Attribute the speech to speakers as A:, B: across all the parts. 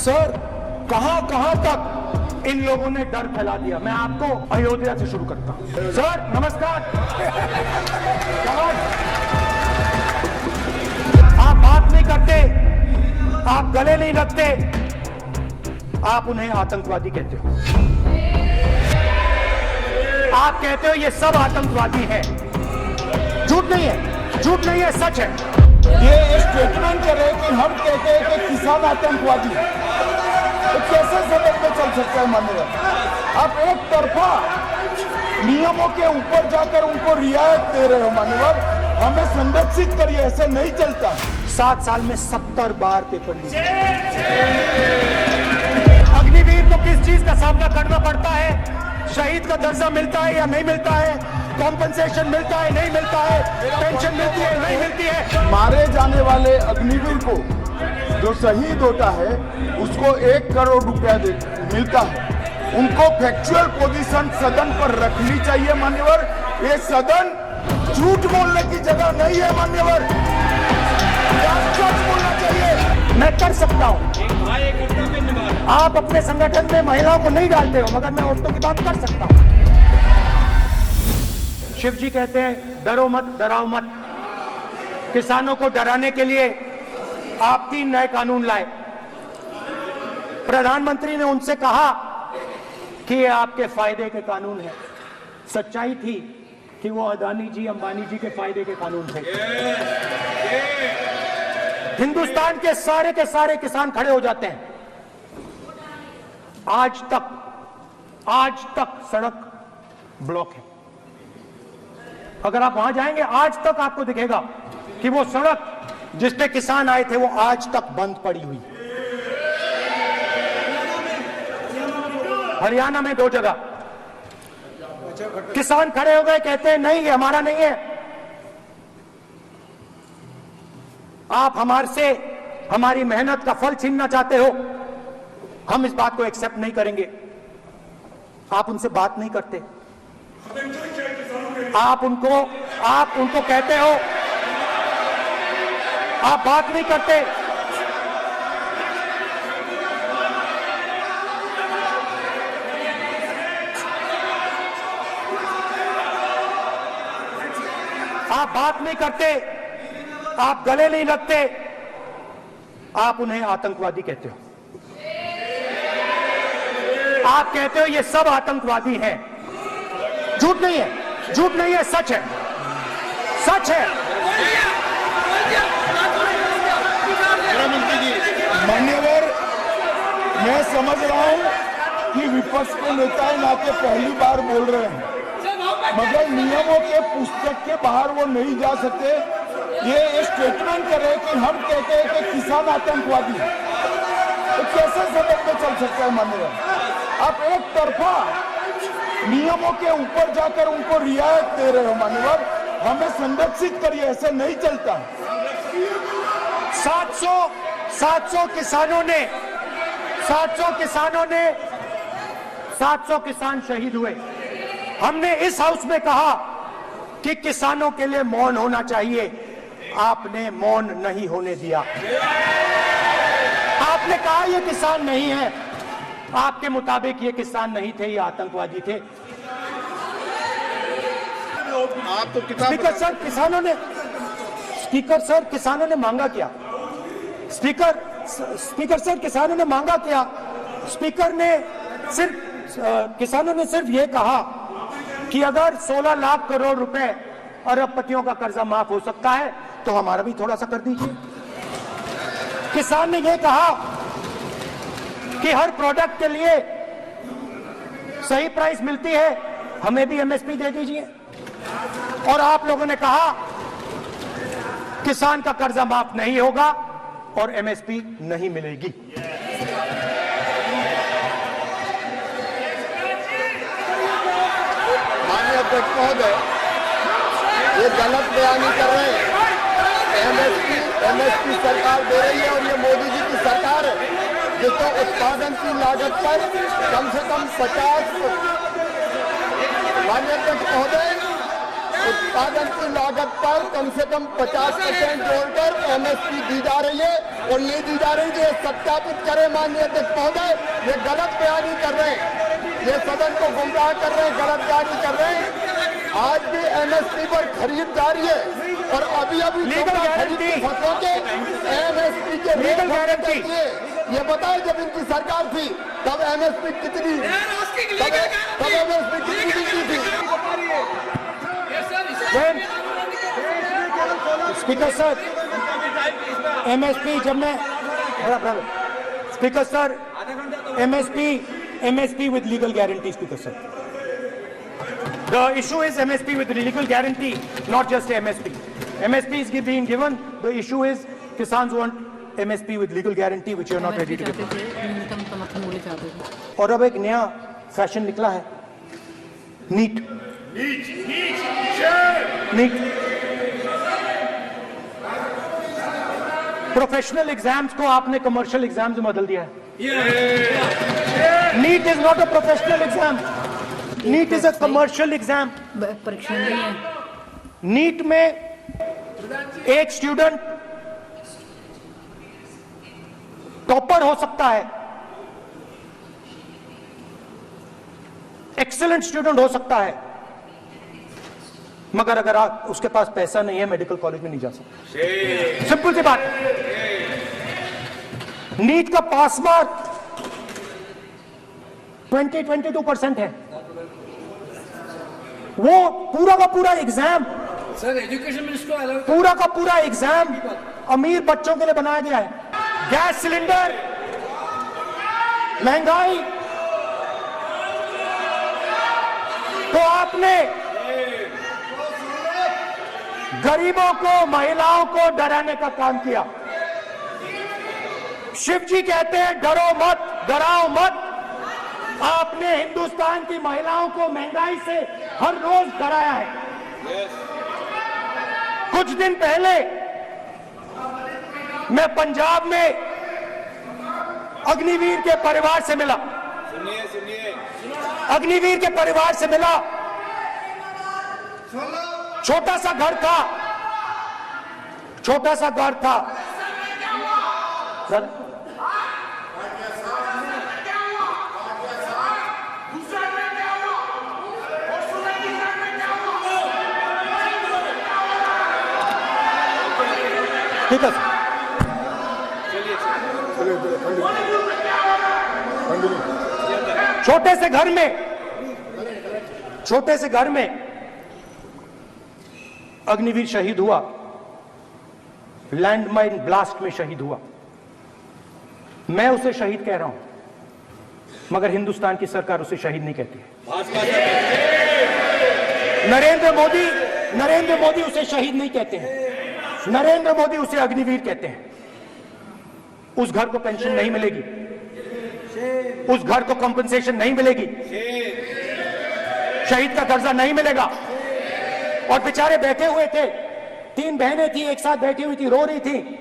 A: Sir कहां कहां तक इन लोगों ने डर फैला दिया। मैं आपको अयोध्या से शुरू करता हूं। सर नमस्कार। आप बात नहीं करते, आप गले नहीं लगते, आप उन्हें आतंकवादी कहते हो। आप कहते हो ये सब आतंकवादी हैं। झूठ नहीं है, झूठ नहीं है, सच है।
B: ये स्टेटमेंट करे कि हम कहते हैं कि किसान आतंकवादी है, तो कैसे सदन में चल सकता है मान्यवर? आप एक तरफा नियमों के ऊपर जाकर उनको रियायत दे रहे हो मान्यवर। हमें संरक्षित करिए, ऐसे नहीं चलता।
A: 7 साल में 70 बार पेपर लीक। अग्निवीर को किस चीज का सामना करना पड़ता है? शहीद का दर्जा मिलता है या नहीं मिलता है? कॉम्पनसेशन मिलता है नहीं मिलता है? पेंशन मिलती है नहीं मिलती है?
B: मारे जाने वाले अग्निवीर को जो शहीद होता है उसको 1 करोड़ रुपया मिलता है। उनको फैक्चुअल पोजीशन सदन पर रखनी चाहिए मान्यवर। ये सदन झूठ बोलने की जगह नहीं है मान्यवर, सच बोलना चाहिए।
A: मैं कर सकता हूं। आप अपने संगठन में महिलाओं को नहीं डालते हो, मगर मैं औरतों की बात कर सकता हूं। शिव जी कहते हैं डरो मत, डराओ मत। किसानों को डराने के लिए आप 3 नए कानून लाए। प्रधानमंत्री ने उनसे कहा कि ये आपके फायदे के कानून हैं। सच्चाई थी कि वो अदानी जी, अंबानी जी के फायदे के कानून थे। हिंदुस्तान के सारे किसान खड़े हो जाते हैं। आज तक सड़क ब्लॉक है। अगर आप वहां जाएंगे, आज तक आपको दिखेगा कि वो सड़क जिस पे किसान आए थे वो आज तक बंद पड़ी हुई। हरियाणा में 2 जगह किसान खड़े हो गए, कहते हैं नहीं ये हमारा नहीं है। आप हमारी मेहनत का फल छीनना चाहते हो, हम इस बात को एक्सेप्ट नहीं करेंगे। आप उनसे बात नहीं करते, आप उनको कहते हो, आप बात नहीं करते। आप बात नहीं करते, आप गले नहीं लगते, आप उन्हें आतंकवादी कहते हो। आप कहते हो ये सब आतंकवादी हैं। झूठ नहीं है, झूठ नहीं है, सच है, सच है।
B: मान्यवर, मैं समझ रहा हूं कि विपक्ष के नेता ना के पहली बार बोल रहे हैं, मगर नियमों के पुस्तक के बाहर वो नहीं जा सकते। ये स्टेटमेंट करे कि हम कहते हैं कि किसान आतंकवादी है, तो कैसे सदन में चल सकता है मान्यवर? आप एक तरफा नियमों के ऊपर जाकर उनको रियायत दे रहे हो मान्यवर। हमें संरक्षित करिए, ऐसे नहीं चलता।
A: 700 किसान शहीद हुए। हमने इस हाउस में कहा कि किसानों के लिए मौन होना चाहिए, आपने मौन नहीं होने दिया। आपने कहा ये किसान नहीं है, आपके मुताबिक ये किसान नहीं थे, ये आतंकवादी थे।
B: आप तो
A: स्पीकर सर, किसानों ने मांगा क्या? स्पीकर सर, किसानों ने मांगा क्या? किसानों ने सिर्फ ये कहा कि अगर 16 लाख करोड़ रुपए अरबपतियों का कर्जा माफ हो सकता है तो हमारा भी थोड़ा सा कर दीजिए। किसान ने ये कहा कि हर प्रोडक्ट के लिए सही प्राइस मिलती है, हमें भी एमएसपी दे दीजिए। और आप लोगों ने कहा किसान का कर्जा माफ नहीं होगा और एमएसपी नहीं मिलेगी।
B: माननीय अध्यक्ष महोदय, ये गलत बयानी कर रहे हैं। एमएसपी सरकार दे रही है और ये मोदी जी की सरकार है जिसको उत्पादन की लागत पर कम से कम 50, माननीय अध्यक्ष महोदय, उत्पादन की लागत पर कम से कम 50% जोड़कर एमएसपी दी जा रही है।
C: और नहीं दी जा रही। ये सत्यापित करें माननीय अध्यक्ष महोदय, ये गलत बयानी कर रहे हैं, ये सदन को गुमराह कर रहे हैं, गलत बयानी कर रहे हैं। आज भी एमएसपी पर खरीद जारी है और अभी
A: लीगल गारंटी
C: फसलों के एमएसपी के
A: लीगल गारंटी
C: ये बताएं, जब इनकी सरकार थी तब एमएसपी कितनी थी?
A: स्पीकर सर, एमएसपी जब मैं speaker sir, MSP with legal guarantee, speaker sir, the issue is MSP with legal guarantee, not just MSP. MSP is being given. The issue is Kisans want MSP with legal guarantee, which you are not ready to give.
D: न्यूनतम समर्थन मूल्य चाहते थे।
A: और अब एक नया fashion निकला है, नीट। प्रोफेशनल एग्जाम्स को आपने कमर्शियल एग्जाम्स में बदल दिया है। NEET is not a professional exam, NEET is a commercial exam.
D: परीक्षा नहीं है।
A: नीट में एक स्टूडेंट टॉपर हो सकता है, एक्सीलेंट स्टूडेंट हो सकता है, मगर अगर आप उसके पास पैसा नहीं है मेडिकल कॉलेज में नहीं जा सकता। सिंपल सी बात। नीट का पास मार्क 22% है। वो पूरा का पूरा एग्जाम,
E: सर एजुकेशन मिनिस्टर
A: पूरा का पूरा एग्जाम अमीर बच्चों के लिए बनाया गया है। गैस सिलेंडर, महंगाई, तो आपने गरीबों को, महिलाओं को डराने का काम किया। शिव जी कहते हैं डरो मत, डराओ मत। आपने हिंदुस्तान की महिलाओं को महंगाई से हर रोज डराया है। कुछ दिन पहले मैं पंजाब में अग्निवीर के परिवार से मिला। अग्निवीर के परिवार से मिला। छोटा सा घर था, छोटा सा घर था। ठीक है छोटे से घर में, छोटे से घर में अग्निवीर शहीद हुआ, लैंडमाइन ब्लास्ट में शहीद हुआ। मैं उसे शहीद कह रहा हूं, मगर हिंदुस्तान की सरकार उसे शहीद नहीं कहती है। नरेंद्र मोदी उसे शहीद नहीं कहते हैं। नरेंद्र मोदी उसे अग्निवीर कहते हैं। उस घर को पेंशन नहीं मिलेगी, उस घर को कंपनसेशन नहीं मिलेगी, शहीद का दर्जा नहीं मिलेगा। और बेचारे बैठे हुए थे, 3 बहनें थी, एक साथ बैठी हुई थी, रो रही थी।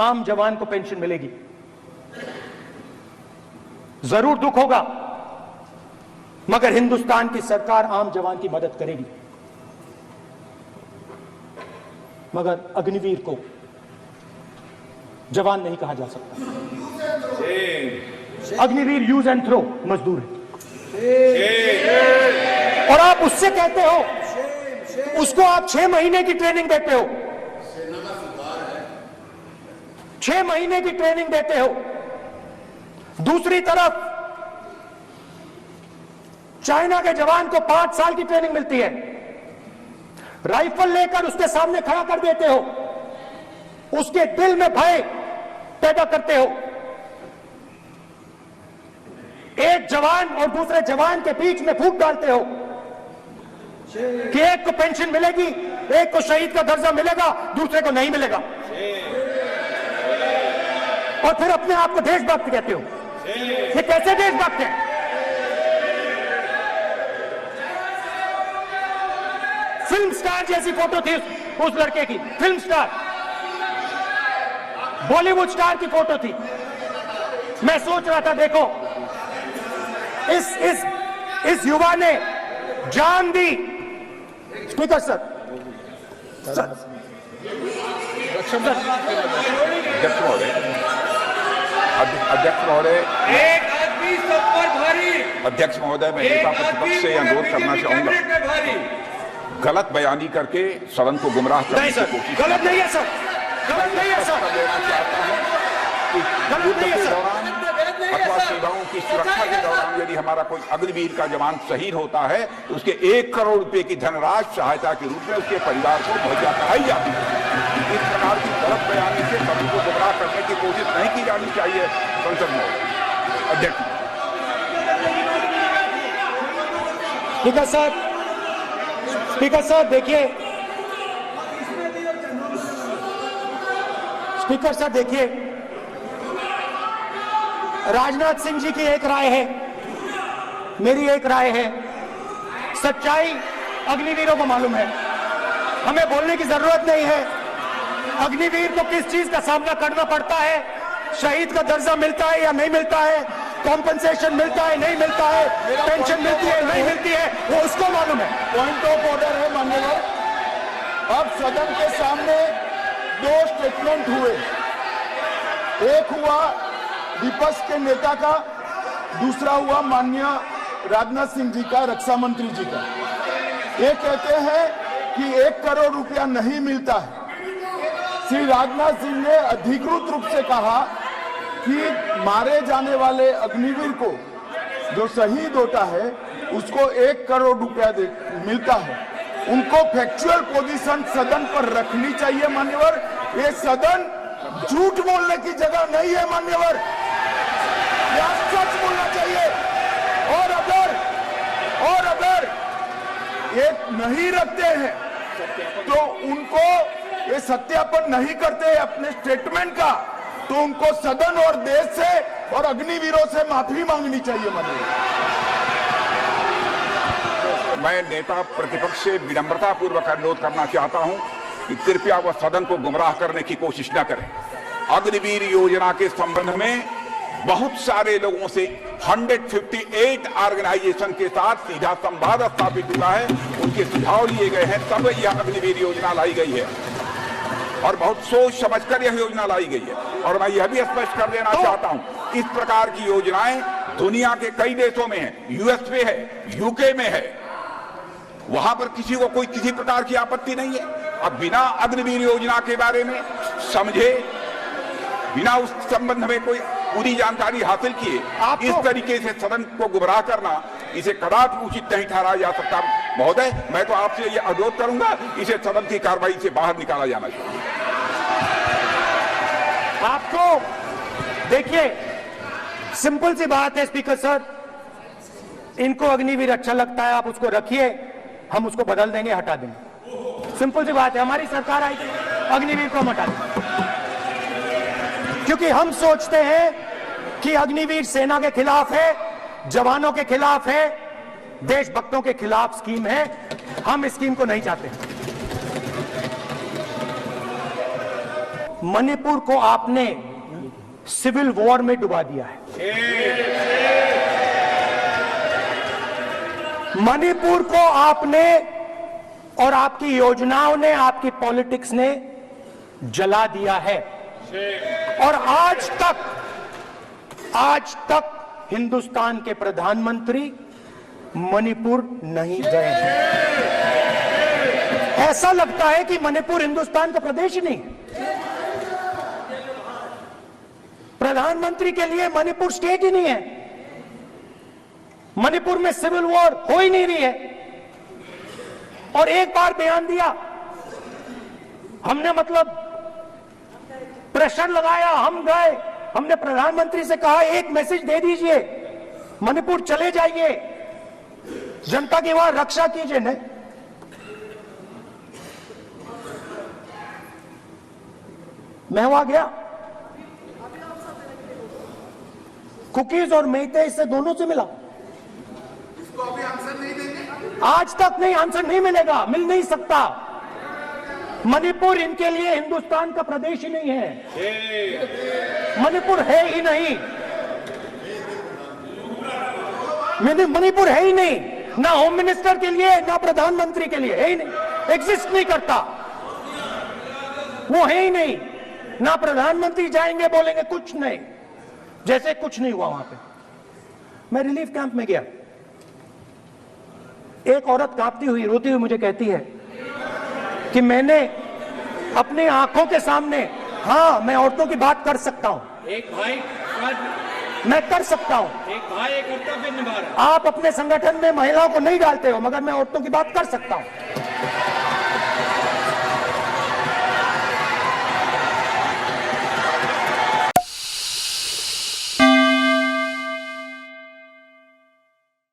A: आम जवान को पेंशन मिलेगी, जरूर दुख होगा, मगर हिंदुस्तान की सरकार आम जवान की मदद करेगी। मगर अग्निवीर को जवान नहीं कहा जा सकता। अग्निवीर यूज एंड थ्रो मजदूर है। और आप उससे कहते हो, उसको आप 6 महीने की ट्रेनिंग देते हो, 6 महीने की ट्रेनिंग देते हो। दूसरी तरफ चाइना के जवान को 5 साल की ट्रेनिंग मिलती है। राइफल लेकर उसके सामने खड़ा कर देते हो, उसके दिल में भय पैदा करते हो। एक जवान और दूसरे जवान के बीच में फूट डालते हो कि एक को पेंशन मिलेगी, एक को शहीद का दर्जा मिलेगा, दूसरे को नहीं मिलेगा। और फिर अपने आप को देशभक्त कहते हो। ये कैसे देशभक्त है? फिल्म स्टार जैसी फोटो थी उस लड़के की, फिल्म स्टार, बॉलीवुड स्टार की फोटो थी। मैं सोच रहा था, देखो इस युवा ने जान दी। स्पीकर सर,
F: अध्यक्ष महोदय, अध्यक्ष महोदय,
E: एक आदमी सब पर भारी।
F: अध्यक्ष महोदय, मैं नेता प्रतिपक्ष से अनुरोध करना चाहूंगा, गलत बयानी करके सदन को गुमराह करने की कोशिश
A: गलत नहीं है सर, गलत नहीं है सर,
F: लेना चाहता हूं कि युद्ध के दौरान अथवा सीमाओं की सुरक्षा के दौरान यदि हमारा कोई अग्निवीर का जवान शहीद होता है तो उसके 1 करोड़ रुपए की धनराशि सहायता के रूप में उसके परिवार को मुहैया कराई जाती है। इस प्रकार की गलत बयानी से सभी को गुमराह करने की कोशिश नहीं की जानी चाहिए। संसद में अध्यक्ष,
A: स्पीकर साहब, स्पीकर साहब देखिए, स्पीकर साहब देखिए, राजनाथ सिंह जी की एक राय है, मेरी एक राय है। सच्चाई अग्निवीरों को मालूम है, हमें बोलने की जरूरत नहीं है। अग्निवीर को किस चीज का सामना करना पड़ता है, शहीद का दर्जा मिलता है या नहीं मिलता है, कॉम्पनसेशन मिलता है नहीं मिलता है, पेंशन मिलती है नहीं मिलती है, वो उसको मालूम है।
B: पॉइंट ऑफ ऑर्डर है माननीय। अब सदन के सामने 2 स्टेटमेंट हुए, एक हुआ विपक्ष के नेता का, दूसरा हुआ माननीय राजनाथ सिंह जी का, रक्षा मंत्री जी का। ये कहते हैं कि 1 करोड़ रुपया नहीं मिलता है। श्री राजनाथ सिंह ने अधिकृत रूप से कहा कि मारे जाने वाले अग्निवीर को जो शहीद होता है उसको 1 करोड़ रुपया मिलता है। उनको फैक्चुअल पोजीशन सदन पर रखनी चाहिए मान्यवर। ये सदन झूठ बोलने की जगह नहीं है मान्यवर, या सच बोलना चाहिए। और अगर ये नहीं रखते हैं तो उनको ये सत्यापन नहीं करते अपने स्टेटमेंट का, तो उनको सदन और देश से और अग्निवीरों से माफी मांगनी चाहिए माननीय।
F: मैं नेता प्रतिपक्ष से विनम्रता पूर्वक अनुरोध करना चाहता हूं कि कृपया वह सदन को गुमराह करने की कोशिश न करें। अग्निवीर योजना के संबंध में बहुत सारे लोगों से 158 ऑर्गेनाइजेशन के साथ सीधा संवाद स्थापित हुआ है, उनके सुझाव लिए गए हैं, तब यह अग्निवीर योजना लाई गई है और बहुत सोच समझकर यह योजना लाई गई है। और मैं यह भी स्पष्ट कर देना चाहता हूं, इस प्रकार की योजनाएं दुनिया के कई देशों में है, यूएस में है, यूके में है, वहां पर किसी को कोई किसी प्रकार की आपत्ति नहीं है। अब बिना अग्निवीर योजना के बारे में समझे, बिना उस संबंध में कोई पूरी जानकारी हासिल किए इस तरीके से सदन को गुमराह करना, इसे कदापि उचित नहीं ठहराया जा सकता। महोदय, मैं तो आपसे ये अनुरोध करूंगा, इसे सदन की कार्रवाई से बाहर निकाला जाना चाहिए।
A: आपको देखिए, सिंपल सी बात है स्पीकर सर, इनको अग्निवीर अच्छा लगता है, आप उसको रखिए, हम उसको बदल देंगे, हटा देंगे। सिंपल सी बात है, हमारी सरकार आई थी, अग्निवीर को हम हटा देंगे, क्योंकि हम सोचते हैं कि अग्निवीर सेना के खिलाफ है, जवानों के खिलाफ है, देशभक्तों के खिलाफ स्कीम है। हम इस स्कीम को नहीं चाहते। मणिपुर को आपने सिविल वॉर में डुबा दिया है। मणिपुर को आपने और आपकी योजनाओं ने, आपकी पॉलिटिक्स ने जला दिया है। और आज तक हिंदुस्तान के प्रधानमंत्री मणिपुर नहीं गए हैं। ऐसा लगता है कि मणिपुर हिंदुस्तान का प्रदेश ही नहीं है। प्रधानमंत्री के लिए मणिपुर स्टेट ही नहीं है। मणिपुर में सिविल वॉर हो ही नहीं रही है। और एक बार बयान दिया हमने, मतलब प्रेशर लगाया, हम गए, हमने प्रधानमंत्री से कहा एक मैसेज दे दीजिए, मणिपुर चले जाइए, जनता की वहां रक्षा कीजिए। नहीं, मैं वहां गया, कुकीज और मेहते इससे दोनों से मिला।
C: इसको अभी आंसर नहीं देंगे,
A: आज तक नहीं, आंसर नहीं मिलेगा, मिल नहीं सकता। मणिपुर इनके लिए हिंदुस्तान का प्रदेश ही नहीं है। मणिपुर है ही नहीं, मणिपुर है ही नहीं, ना होम मिनिस्टर के लिए, ना प्रधानमंत्री के लिए, है ही नहीं, एग्जिस्ट नहीं करता। वो है ही नहीं। ना प्रधानमंत्री जाएंगे बोलेंगे कुछ नहीं, जैसे कुछ नहीं हुआ वहां पे। मैं रिलीफ कैंप में गया, एक औरत कांपती हुई रोती हुई मुझे कहती है कि मैंने अपनी आंखों के सामने, हाँ मैं औरतों की बात कर सकता हूं,
E: एक भाई
A: मैं कर सकता हूं,
E: एक कर्तव्य निभा रहा है।
A: आप अपने संगठन में महिलाओं को नहीं डालते हो, मगर मैं औरतों की बात कर सकता हूं।